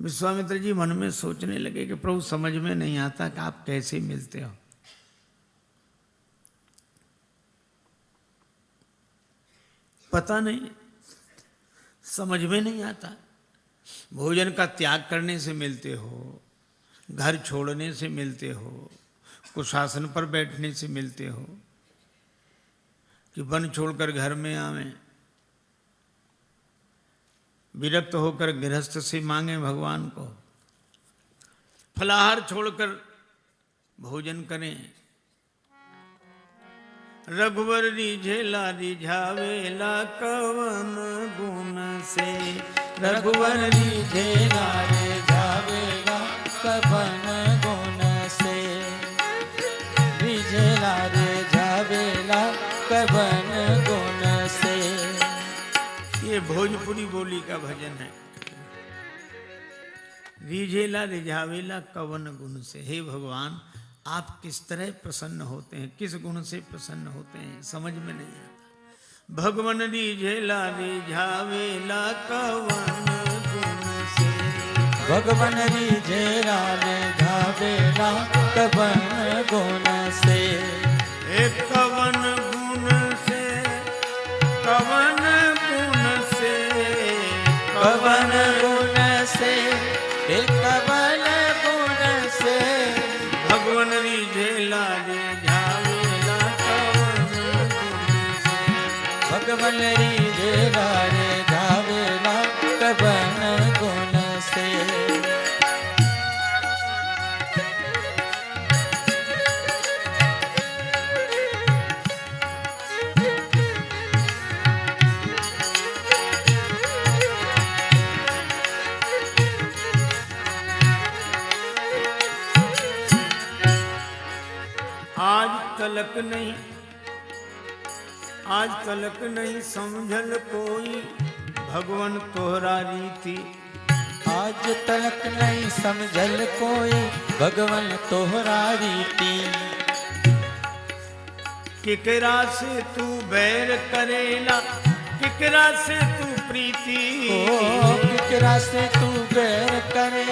विश्वामित्र जी मन में सोचने लगे कि प्रभु समझ में नहीं आता कि आप कैसे मिलते हो। पता नहीं, समझ में नहीं आता। भोजन का त्याग करने से मिलते हो, घर छोड़ने से मिलते हो, कुशासन पर बैठने से मिलते हो, कि वन छोड़कर घर में आवें, विरक्त होकर गृहस्थ से मांगे भगवान को, फलाहार छोड़कर भोजन करें। रघुवर रिझेला रिझावेला कवन गुण से, रघुवर रिझेला रिझावेला कवन गुण से, रिझेला रिझावेला कवन गुण से। ये भोजपुरी बोली का भजन है। रिझेला रिझावेला कवन गुण से, हे भगवान आप किस तरह प्रसन्न होते हैं, किस गुण से प्रसन्न होते हैं, समझ में नहीं आता। भगवन रिझेला रिझावेला कवन गुण से, भगवन रिझेला रिझावेला कवन गुण से, एक कवन गुण से, कवन गुण से, कवन गुण से, एक कवन गुण से। भगवन रिझेला रिझावेला कवन गुण से, भगवन रिझेला रिझावेला कवन गुण से। आज तलक नहीं समझल कोई भगवन तोहरा रीति। आज तलक नहीं समझल कोई भगवन तोहरा रीति। किकरा से तू बैर करेला, किकरा से तू प्रीति। ओ किकरा से तू बैर करे,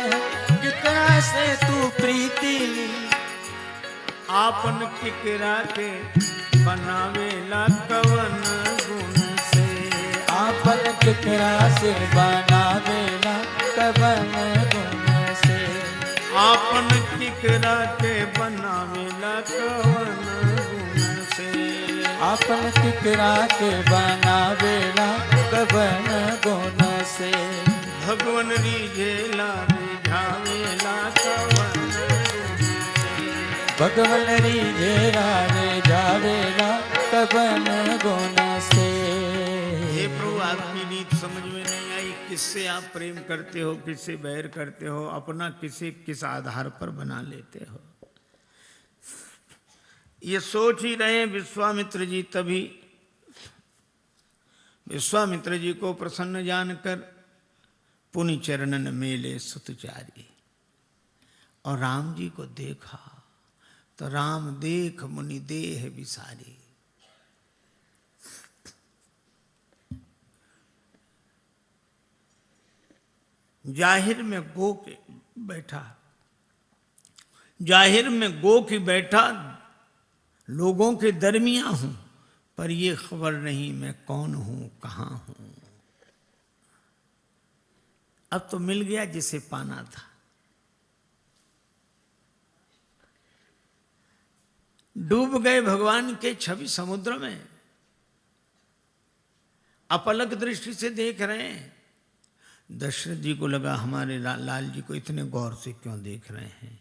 किकरा से तू प्रीति। आपन किकरा के बनावेला कवन गुण से, आपन किकरा से बनावेला कवन गुण से। आपन किकरा के बनावेला कवन गुण से। आपन किकरा के बनावेला कवन गुण से। भगवन रिझेला रिझावेला कवन गुण से। भगवन रिझेला रिझावेला कवन गुण से। हे प्रभु आपकी रीत समझ में नहीं आई, किससे आप प्रेम करते हो, किससे बैर करते हो, अपना किसे किस आधार पर बना लेते हो। ये सोच ही रहे विश्वामित्र जी। तभी विश्वामित्र जी को प्रसन्न जानकर पुनि चरणन मेले सुतचारी, और राम जी को देखा तो राम देख मुनि देह विसारी। जाहिर में गो के बैठा, जाहिर में गो की बैठा, लोगों के दरमियां हूं, पर ये खबर नहीं मैं कौन हूं कहां हूं। अब तो मिल गया जिसे पाना था। डूब गए भगवान के छवि समुद्र में, अपलक दृष्टि से देख रहे हैं। दशरथ जी को लगा हमारे लाल जी को इतने गौर से क्यों देख रहे हैं,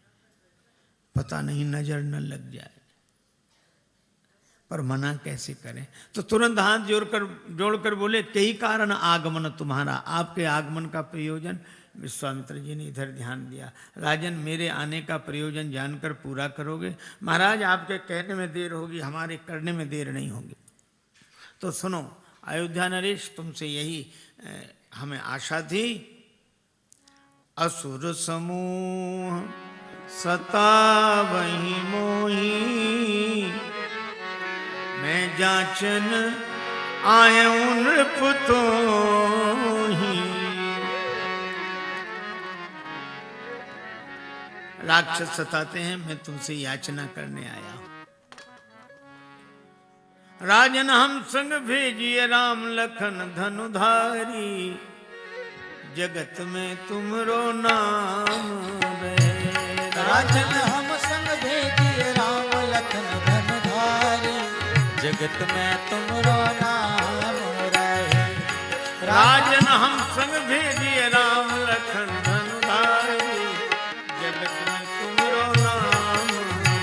पता नहीं नजर न लग जाए, पर मना कैसे करें। तो तुरंत हाथ जोड़कर बोले, कई कारण आगमन तुम्हारा। आपके आगमन का प्रयोजन, विश्वामित्र जी ने इधर ध्यान दिया, राजन मेरे आने का प्रयोजन जानकर पूरा करोगे। महाराज आपके कहने में देर होगी, हमारे करने में देर नहीं होगी। तो सुनो अयोध्या नरेश, तुमसे यही हमें आशा थी। असुर समूह सतावहि मोही, मैं जाचन आयूं नृप तोहि। राक्षस सताते हैं, मैं तुमसे याचना करने आया हूं। राजन हम संग भेजिए राम लखन धनुधारी, जगत में तुमरो नाम रहे। राजन हम संग भेजिए राम लखन धनुधारी, जगत में तुमरो नाम रहे। राजन हम संग भेजिए राम लखन धनुधारी, जगत में तुमरो नाम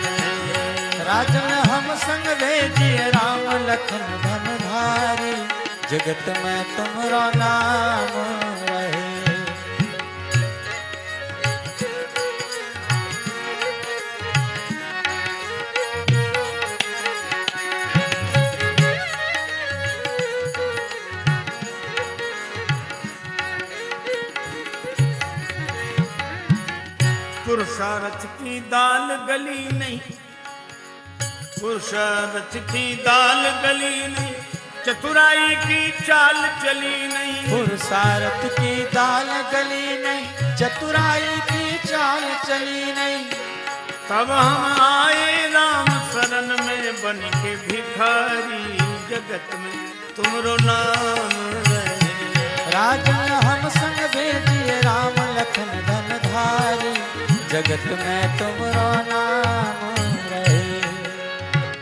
रहे। राजन हम संग भेजिए राम लखन धनुधारी, जगत में तुमरो नाम रहे। पुरुषार्थ की दाल गली नहीं, पुरुषार्थ की दाल गली नहीं, चतुराई की चाल चली नहीं। पुरुषार्थ की दाल गली नहीं, चतुराई की चाल चली नहीं। तब हम आए राम शरण में बन के भिखारी, जगत में तुमरो नाम रहे। राजन हम संग भेजिए राम लखन धनुधारी, जगत में तुमरो नाम रहे।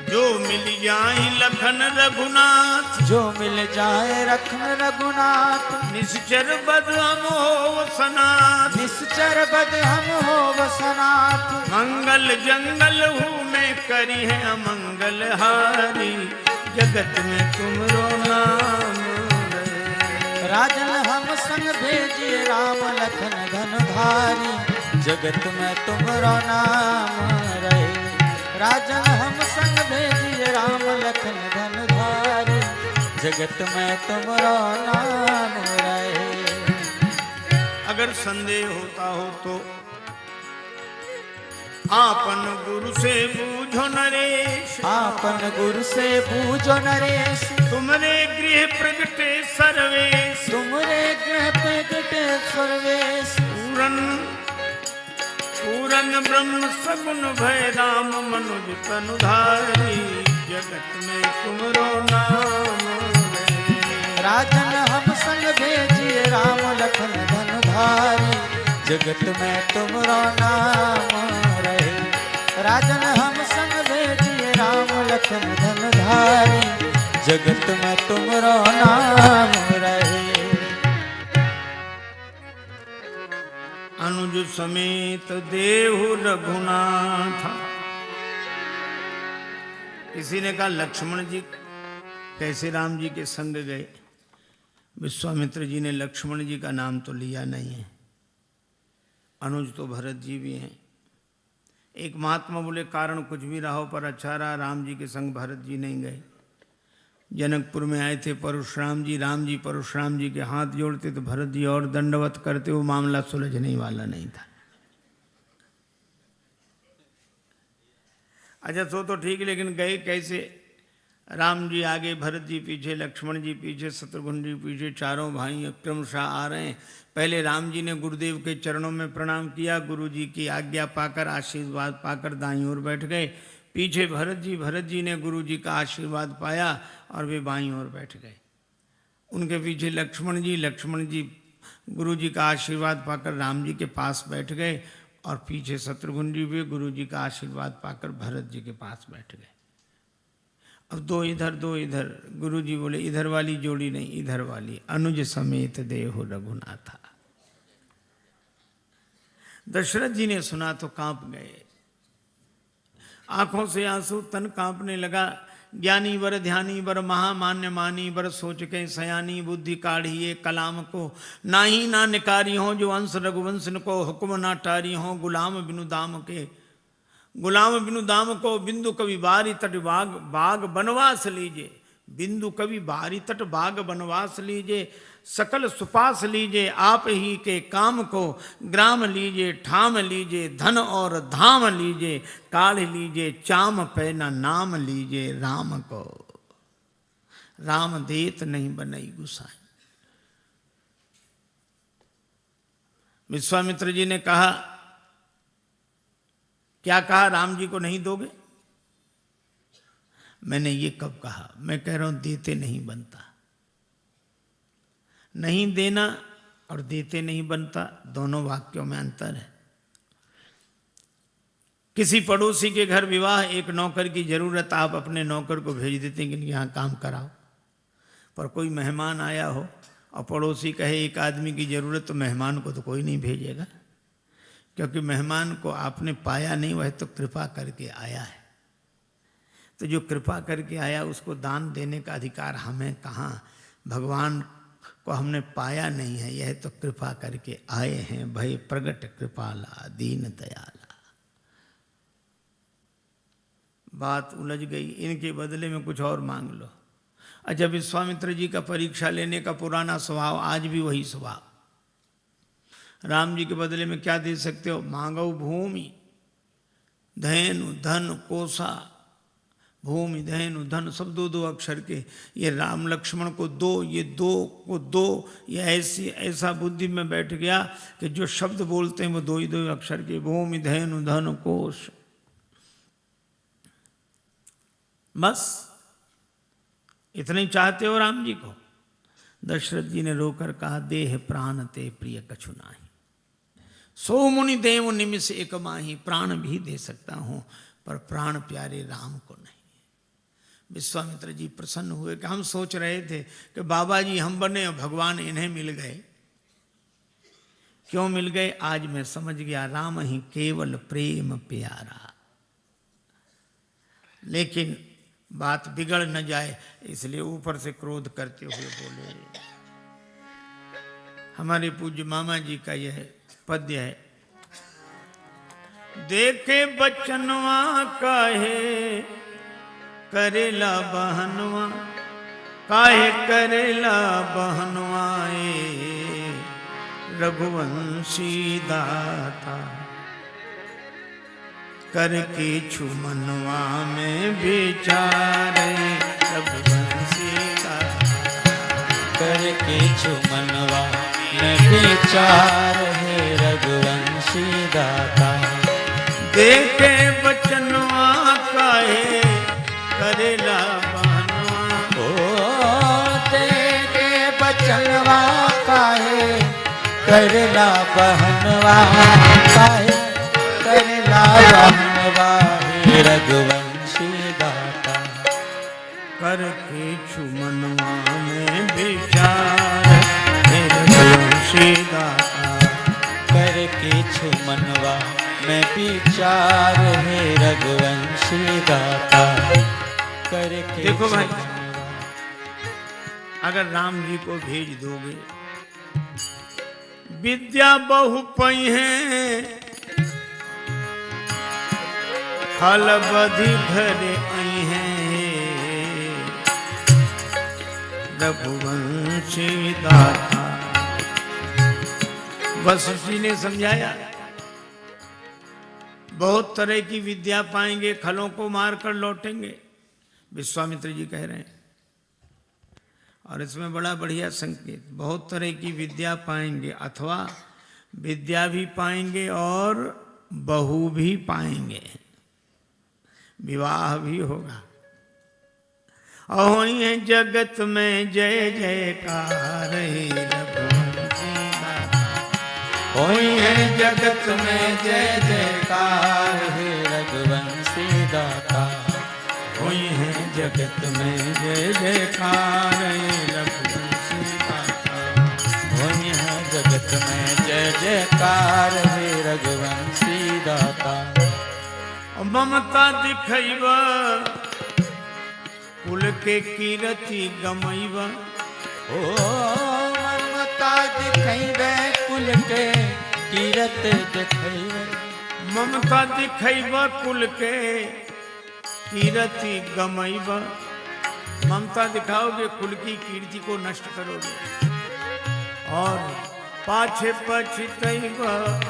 जो मिल जाए लखन रघुनाथ, जो मिल जाए लखन रघुनाथ, निश्चर बद हम हो सनाथ। निश्चर बद हम हो वसनाथ। मंगल जंगल हूँ मैं करी है अमंगल हारी, जगत में तुमरो नाम रहे। राजन हम संग भेजिए राम लखन धनुधारी, जगत में तुमरो नाम रहे। राजन हम संग भेजिए राम लखन धनुधारी, जगत में तुमरो नाम रहे। अगर संदेह होता हो तो आपन गुरु से बूझो नरेश, आपन गुरु से बूझो नरेश। तुमरे गृह प्रगटे सर्वेश, तुमरे गृह प्रगटे सर्वेश। पूरन ब्रह्म सगुन भय राम मनुज तनुधारी, जगत में तुमरो नाम रहे। राजन हम संग भेजिए राम लखन धनुधारी, जगत में तुमरो नाम रहे। राजन हम संग भेजिए राम लखन धनुधारी, जगत में तुमरो नाम रहे। अनुज समेत देहु रघुनाथ। किसी ने कहा लक्ष्मण जी कैसे राम जी के संग गए? विश्वामित्र जी ने लक्ष्मण जी का नाम तो लिया नहीं है, अनुज तो भरत जी भी हैं। एक महात्मा बोले कारण कुछ भी रहा हो पर अच्छा रहा, राम जी के संग भरत जी नहीं गए। जनकपुर में आए थे परशुराम जी, राम जी परशुराम जी के हाथ जोड़ते तो भरत जी और दंडवत करते, वो मामला सुलझने वाला नहीं था। अच्छा तो ठीक, लेकिन गए कैसे? राम जी आगे, भरत जी पीछे, लक्ष्मण जी पीछे, शत्रुघ्न जी पीछे, चारों भाई क्रमशः आ रहे हैं। पहले राम जी ने गुरुदेव के चरणों में प्रणाम किया, गुरु जी की आज्ञा पाकर आशीर्वाद पाकर दाईं ओर बैठ गए। पीछे भरत जी ने गुरु जी का आशीर्वाद पाया और वे बाईं ओर बैठ गए। उनके पीछे लक्ष्मण जी गुरु जी का आशीर्वाद पाकर राम जी के पास बैठ गए और पीछे शत्रुघ्न जी भी गुरु जी का आशीर्वाद पाकर भरत जी के पास बैठ गए। अब दो इधर। गुरु जी बोले इधर वाली जोड़ी नहीं, इधर वाली। अनुज समेत देहु रघुनाथा। दशरथ जी ने सुना तो कांप गए, आंखों से आंसू, तन कांपने लगा। ज्ञानी वर ध्यानी वर महामान्य मानी, वर सोच के सयानी, बुद्धि काढ़िए कलाम को, नाही ना निकारी हो जो अंश रघुवंशन को, हुक्म ना टारी हो गुलाम बिनु दाम के। गुलाम बिनु दाम को बिंदु कवि बारी तट बाग बनवास लीजिए, बिंदु कवि बारी तट बाग बनवास लीजिए। सकल सुपास लीजिए आप ही के काम को, ग्राम लीजिए ठाम लीजिए, धन और धाम लीजिए, काढ़ लीजिए चाम पे न नाम लीजिए राम को। राम देत नहीं बनई गुसाई। विश्वामित्र जी ने कहा क्या कहा, राम जी को नहीं दोगे? मैंने ये कब कहा? मैं कह रहा हूं देते नहीं बनता। नहीं देना और देते नहीं बनता, दोनों वाक्यों में अंतर है। किसी पड़ोसी के घर विवाह, एक नौकर की जरूरत, आप अपने नौकर को भेज देते हैं कि यहाँ काम कराओ। पर कोई मेहमान आया हो और पड़ोसी कहे एक आदमी की जरूरत, तो मेहमान को तो कोई नहीं भेजेगा, क्योंकि मेहमान को आपने पाया नहीं, वह तो कृपा करके आया है। तो जो कृपा करके आया उसको दान देने का अधिकार हमें कहाँ? भगवान को हमने पाया नहीं है, यह तो कृपा करके आए हैं। भय प्रगट कृपाला दीन दयाला। बात उलझ गई, इनके बदले में कुछ और मांग लो। अच्छा, विश्वामित्र जी का परीक्षा लेने का पुराना स्वभाव, आज भी वही स्वभाव। राम जी के बदले में क्या दे सकते हो? मांगो भूमि धैनु धन कोसा। भूमि धैनु धन सब दो दो अक्षर के। ये राम लक्ष्मण को दो, ये दो को दो, ये ऐसा बुद्धि में बैठ गया कि जो शब्द बोलते हैं वो दो ही दो अक्षर के। भूमि धैनु धन कोश, बस इतने चाहते हो राम जी को? दशरथ जी ने रोकर कहा, देह प्राण ते प्रिय कछु नाही, सो मुनि देव निमिष एक माही। प्राण भी दे सकता हूं पर प्राण प्यारे राम को नहीं। विश्वामित्र जी प्रसन्न हुए कि हम सोच रहे थे कि बाबा जी हम बने और भगवान इन्हें मिल गए। क्यों मिल गए? आज मैं समझ गया, राम ही केवल प्रेम प्यारा। लेकिन बात बिगड़ न जाए इसलिए ऊपर से क्रोध करते हुए बोले। हमारे पूज्य मामा जी का यह पद्य है, देखे बचनवा काहे करेला बहनवा, काहे करेला बहनवाए रघुवंशी दाता। करके छुमनवा में विचारे रघुवंशी दाता। करके छुमनवा में विचार है रघुवंशी दाता। देखे बचनवा काहे करेला बहनवा। ओ देखे बचनवा काहे करेला बहनवा, काहे करेला बहनवा हे रघुवंशी दाता। करके छुमनवा में विचार हे रघुवंशी दाता। करके छुमनवा में विचार है रघुवंशी दाता। करके देखो भाई, अगर राम जी को भेज दोगे, विद्या बहु पई है फल बधि घरे आई है रघुवंशी दाता। वशिष्ठ जी ने समझाया, बहुत तरह की विद्या पाएंगे, खलों को मारकर लौटेंगे, विश्वामित्र जी कह रहे हैं। और इसमें बड़ा बढ़िया संकेत, बहुत तरह की विद्या पाएंगे अथवा विद्या भी पाएंगे और बहू भी पाएंगे, विवाह भी होगा। होई है जगत में जय जयकार रघुवंशी दाता। होई है जगत में जय जयकार है रघुवंशी दाता। होई है जगत में जय जयकार रघुवंशी दाता। होई है जगत में जय जयकार है रघुवंशी दाता। ममता दिखैब कुल के कीरति गमैब। ओ ममता दिखैबे कुल के कीरत दिखैबे। ममता दिखैब कुल के कीरति गमैब। ममता दिखाओगे, कुल की कीर्ति को नष्ट करोगे। और पाछे पछतैब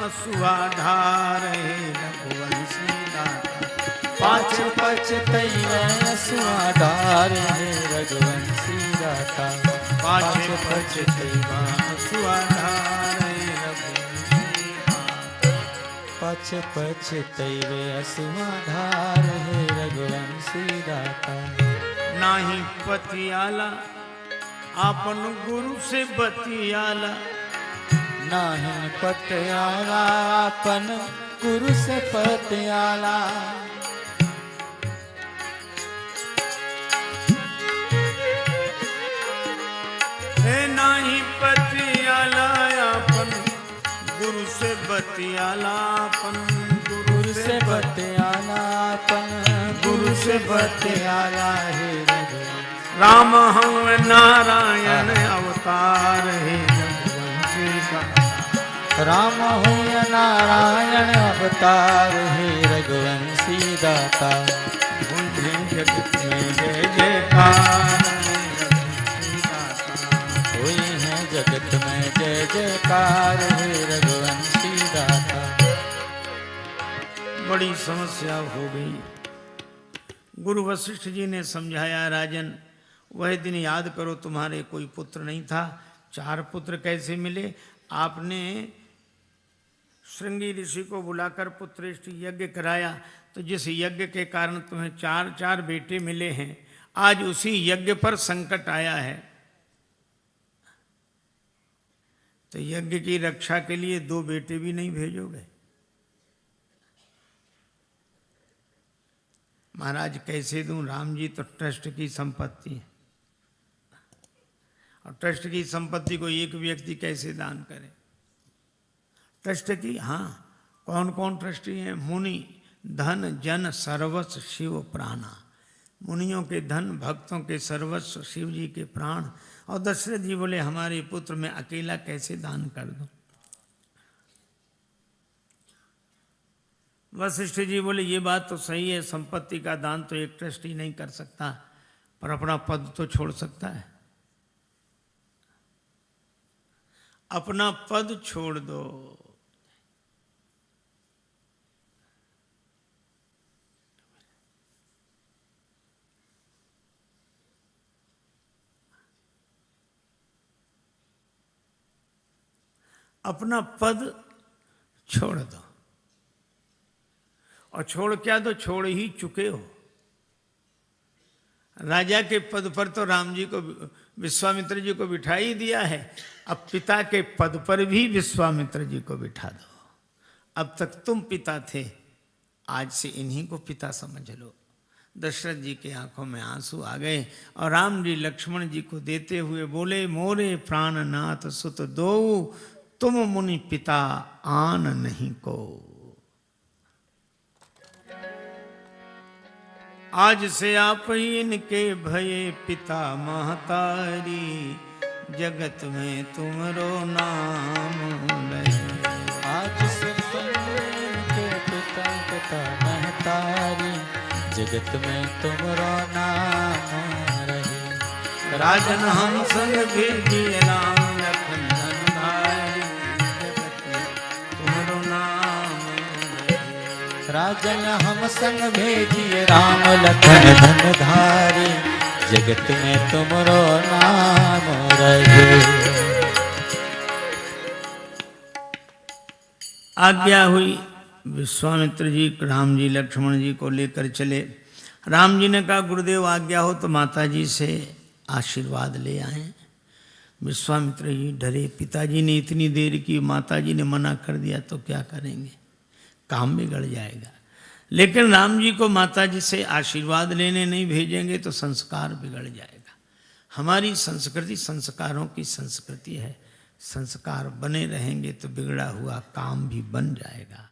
असुआधार रघुवंशी दाता। पाछे पछतैब असुआधार है रघुवंशी दाता। पाछे पछतैब असुआधार रघुवंशी दाता। पछ पछतैवे असुआ धार हे रघुवंशी दाता। नाही पतियाला आपन गुरु से बतियाला, नाही पतियाला अपन गुरु से पतियाला। नाही पतियाला अपन गुरु से बतियाला, अपन गुरु से बतियाला अपन गुरु से बतियाला हे राम हम नारायण अवतार हे रघुवंशी दाता। राम हूँ नारायण अवतार हे रघुवंशी दाता। मुझे जगत में जय जयकार हुई है जगत में जय जयकार हे रघुवंशी दाता। बड़ी समस्या हो गई। गुरु वशिष्ठ जी ने समझाया, राजन वह दिन याद करो तुम्हारे कोई पुत्र नहीं था, 4 पुत्र कैसे मिले? आपने श्रृंगी ऋषि को बुलाकर पुत्रेष्ठ यज्ञ कराया, तो जिस यज्ञ के कारण तुम्हें 4 बेटे मिले हैं, आज उसी यज्ञ पर संकट आया है, तो यज्ञ की रक्षा के लिए 2 बेटे भी नहीं भेजोगे? महाराज कैसे दूं? राम जी तो ट्रस्ट की संपत्ति है, और ट्रस्ट की संपत्ति को एक व्यक्ति कैसे दान करे? ट्रस्ट की, हाँ, कौन कौन ट्रस्टी हैं? मुनि, धन, जन, सर्वस्व, शिव प्राणा। मुनियों के धन, भक्तों के सर्वस्व, शिव जी के प्राण। और दशरथ जी बोले, हमारे पुत्र में अकेला कैसे दान कर दूं? वशिष्ठ जी बोले, ये बात तो सही है, संपत्ति का दान तो एक ट्रस्टी नहीं कर सकता, पर अपना पद तो छोड़ सकता है। अपना पद छोड़ दो। अपना पद छोड़ दो, और छोड़ क्या दो? छोड़ ही चुके हो। राजा के पद पर तो राम जी को, विश्वामित्र जी को बिठा ही दिया है, अब पिता के पद पर भी विश्वामित्र जी को बिठा दो। अब तक तुम पिता थे, आज से इन्हीं को पिता समझ लो। दशरथ जी के आंखों में आंसू आ गए, और राम जी लक्ष्मण जी को देते हुए बोले, मोरे प्राणनाथ सुत दो, तुम मुनि पिता आन नहीं को। आज से आप ही इनके भये पिता महतारी, जगत में तुमरो नाम लहे। आज से तुम इनके पिता पिता महतारी, जगत में तुमरो नाम रहे। राजन हम संग भेजिए राम लखन धनुधारी, जगत में तुमरो नाम लहे। राजन हम संग भेजिए राम लखन धनुधारी, जगत में तुमरो नाम रहे। आज्ञा हुई, विश्वामित्र जी राम जी लक्ष्मण जी को लेकर चले। राम जी ने कहा, गुरुदेव आज्ञा हो तो माता जी से आशीर्वाद ले आए। विश्वामित्र जी डरे, पिताजी ने इतनी देर की, माता जी ने मना कर दिया तो क्या करेंगे, काम बिगड़ जाएगा। लेकिन राम जी को माता जी से आशीर्वाद लेने नहीं भेजेंगे तो संस्कार बिगड़ जाएगा। हमारी संस्कृति संस्कारों की संस्कृति है, संस्कार बने रहेंगे तो बिगड़ा हुआ काम भी बन जाएगा।